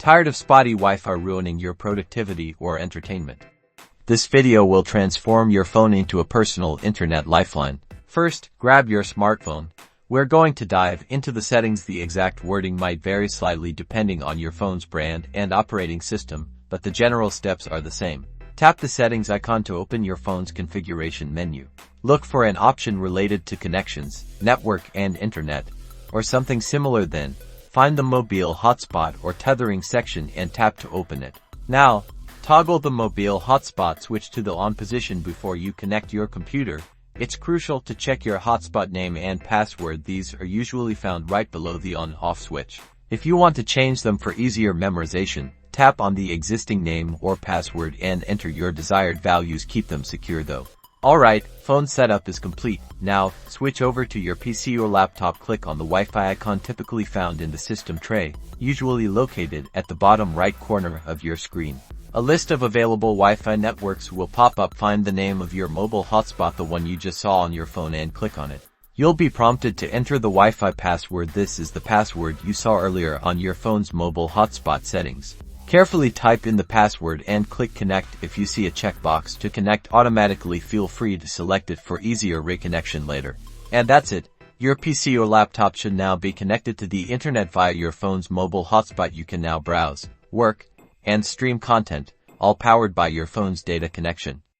Tired of spotty Wi-Fi ruining your productivity or entertainment? This video will transform your phone into a personal internet lifeline. First, grab your smartphone. We're going to dive into the settings. The exact wording might vary slightly depending on your phone's brand and operating system, but the general steps are the same. Tap the settings icon to open your phone's configuration menu. Look for an option related to connections, network and internet, or something similar. Then, find the mobile hotspot or tethering section and tap to open it. Now, toggle the mobile hotspot switch to the on position before you connect your computer. It's crucial to check your hotspot name and password. These are usually found right below the on-off switch. If you want to change them for easier memorization, tap on the existing name or password and enter your desired values. Keep them secure though. Alright, phone setup is complete. Now, switch over to your PC or laptop. Click on the Wi-Fi icon typically found in the system tray, usually located at the bottom right corner of your screen. A list of available Wi-Fi networks will pop up. Find the name of your mobile hotspot, the one you just saw on your phone, and click on it. You'll be prompted to enter the Wi-Fi password. This is the password you saw earlier on your phone's mobile hotspot settings. Carefully type in the password and click connect. If you see a checkbox to connect automatically, feel free to select it for easier reconnection later. And that's it. Your PC or laptop should now be connected to the internet via your phone's mobile hotspot. You can now browse, work, and stream content, all powered by your phone's data connection.